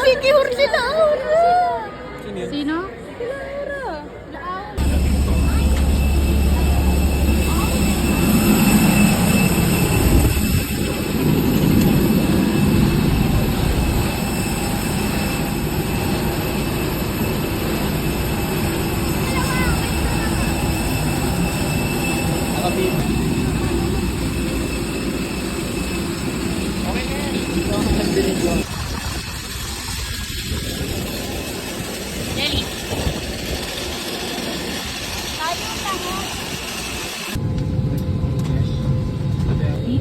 Nagkikihor sila. Sino? Jelly.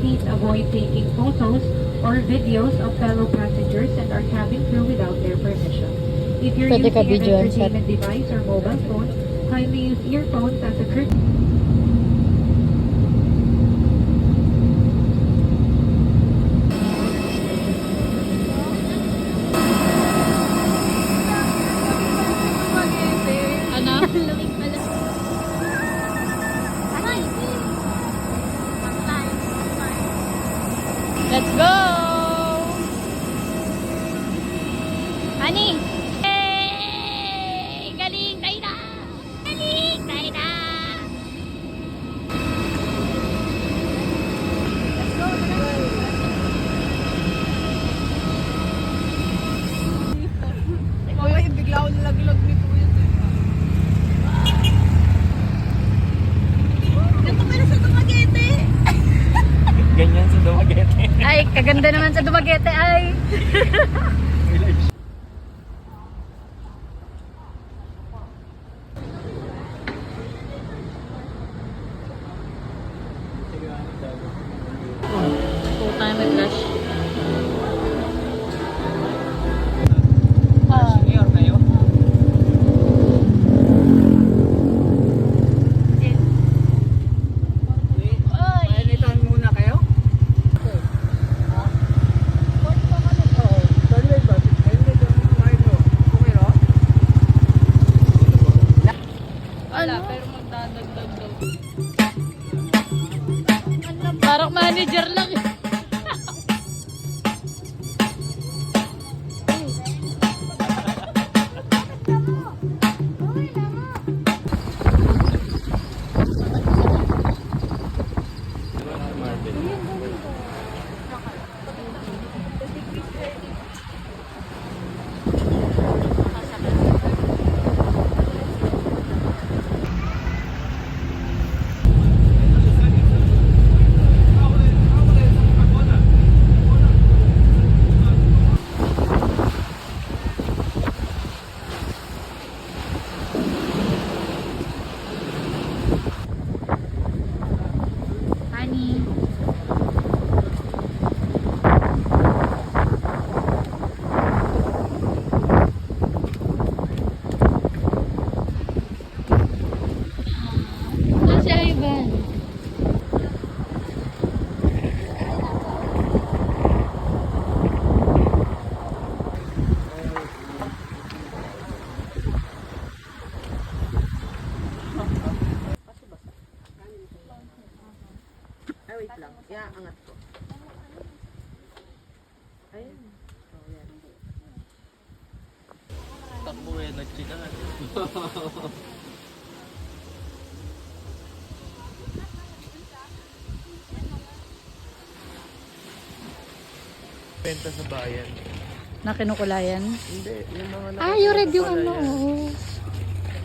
Please avoid taking photos or videos of fellow passengers and our cabin crew without their permission. If you're Pwede ka using an videoan, sir. entertainment device or mobile phone, kindly use earphones as a courtesy. Ano? Lamig pala. Let's go! Honey! Hey! Galing! Tayo na! Galing! Tayo na! Let's go! Mamaya bigla ako nalaglag ni Kuya. Ganito pala sa Dumaguete. Ganyan sa Dumaguete. Ay, kaganda naman sa Dumaguete ay! Full time with Lush. Senior kayo? Mainitan muna kayo? Ano? Pero magdadagdag daw. Parang manager lang. Honey. Nasa Ivan. Ay, wait lang. Angat ko. Ayun. Oh, yan. Takbo eh, nagchikaan. Benta sa bayan. Na kinukulayan? Hindi, yung mga Ah, you read yung ano. yan. Oo.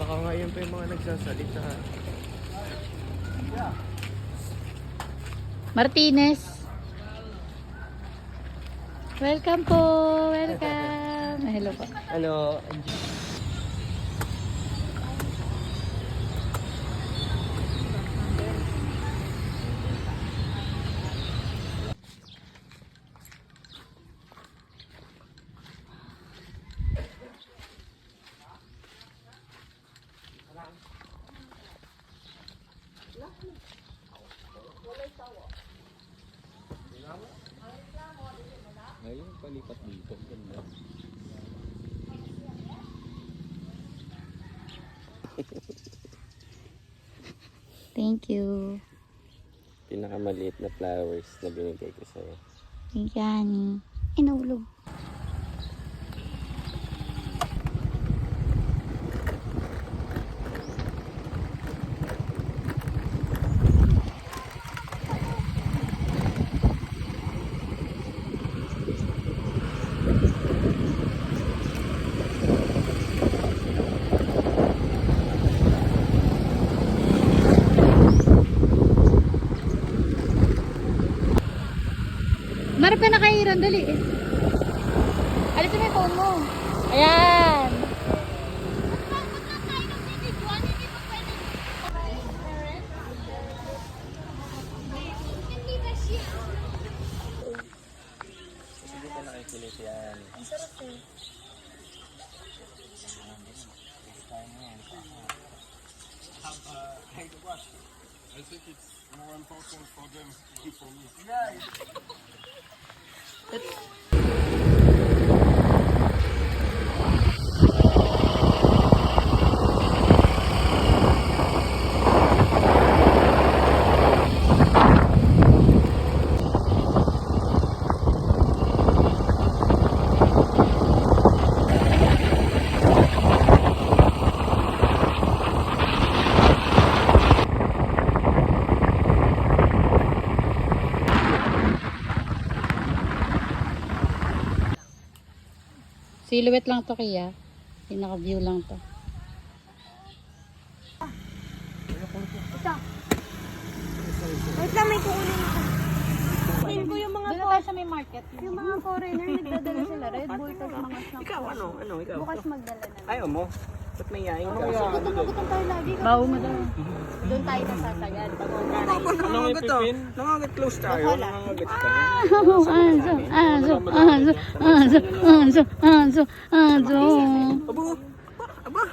Baka nga yun pa yung mga nagsasalita. Martinez. Welcome po. Welcome. Hello po. Hello. Ngayon, palipat dito. Ganda. Thank you. Pinakamaliit na flowers na binigay ko sa'yo. Thank you, honey. Ay, nahulog. Marap ka na kahiran, dali. Alisin mo yung phone mo. Ayan. Sige ka nakikilit yan. Silhouette lang to kaya. Pinaka-view lang to. Wait lang, may kukunin ako. Kukunin ko yung mga Doon na tayo sa may market. yung mga foreigner, nagdadala sila. Red Bull, tapos mga snacks. Ikaw, ano? Ikaw? Bukas magdala na. Ayaw mo? Ba't may yain ka? Gutom tayo lagi. Bawo mo daw. Doon tayo nasasagad. Nangangagat to. Nangangagat close tayo. Nangangagat ka. Anso. Abo! Aba!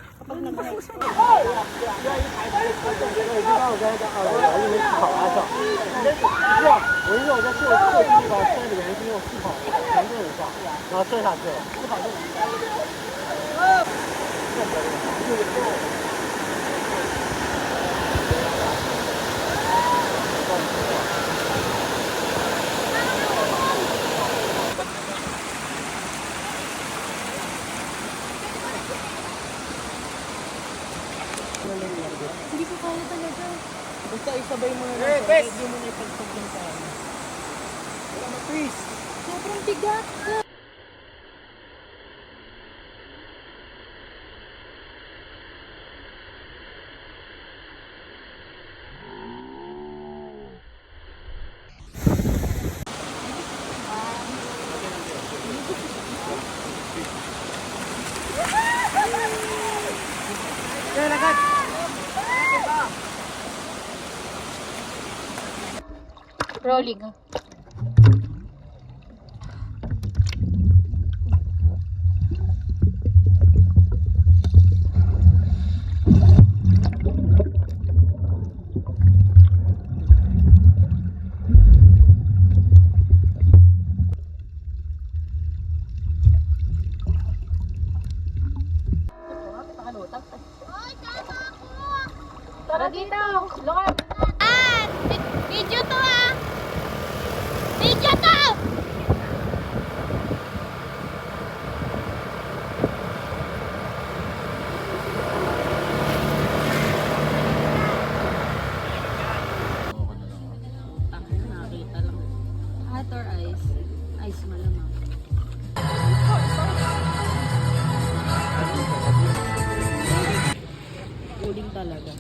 Hindi ko kaya talaga. Basta isabay mo na lang. Hindi mo na ipagpag yung tayo. Wala na, please! Sobrang bigat. Rolling. Tara dito. Lukat. Video to ah! Video to! Nakita lang. Hat or ice? Ice malamang. Uling talaga.